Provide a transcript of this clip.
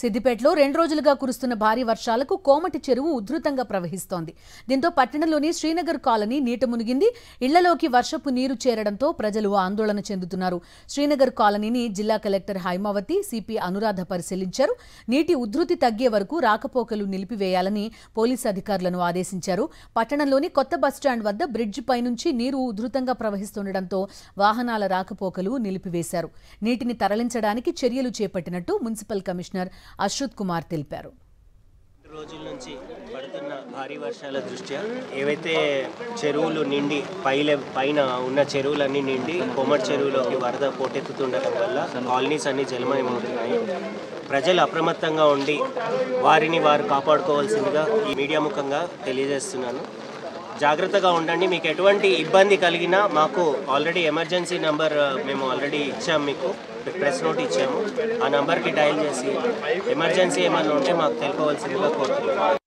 సిద్దిపేటలో 2 రోజులుగా కురుస్తున్న భారీ వర్షాలకు కోమటి చెరువు ఉధృతంగా ప్రవహిస్తోంది. దీంతో పట్టణంలోని శ్రీనగర్ కాలనీ నీట మునిగింది. ఇళ్లలోకి వర్షపు నీరు చేరడంతో ప్రజలు ఆందోళన చెందుతున్నారు. శ్రీనగర్ కాలనీని జిల్లా కలెక్టర్ హైమావతి, సిపి అనురాధ పరిశీలించారు. నీటి ఉధృతి తగ్గే వరకు రాకపోకలు నిలిపివేయాలని పోలీసు అధికారులను ఆదేశించారు. పట్టణంలోని కొత్త బస్టాండ్ వద్ద బ్రిడ్జి పైనుంచి నీరు ఉధృతంగా ప్రవహిస్తుండటంతో వాహనాల రాకపోకలు నిలిపివేశారు. నీటిని తరలించడానికి చర్యలు చేపట్టినట్టు మున్సిపల్ కమిషనర్ అశ్రుత్ కుమార్ తెలిపారు. రోజుల నుంచి పడుతున్న భారీ వర్షాల దృష్ట్యా ఏవైతే చెరువులు నిండి పైన ఉన్న చెరువులన్నీ నిండి కోమటి చెరువులోకి వరద పోటెత్తుతుండటం వల్ల కాలనీస్ అన్ని జలమయమవుతున్నాయి. ప్రజలు అప్రమత్తంగా ఉండి వారిని వారు కాపాడుకోవాల్సిందిగా ఈ మీడియా ముఖంగా తెలియజేస్తున్నాను. జాగ్రత్తగా ఉండండి. మీకు ఎటువంటి ఇబ్బంది కలిగినా మాకు ఆల్రెడీ ఎమర్జెన్సీ నంబర్ మేము ఆల్రెడీ ఇచ్చాము, మీకు ప్రెస్ నోట్ ఇచ్చాము. ఆ నంబర్కి డయల్ చేసి ఎమర్జెన్సీ ఏమైనా ఉంటే మాకు తెలుపవలసిందిగా కోరుతున్నాము.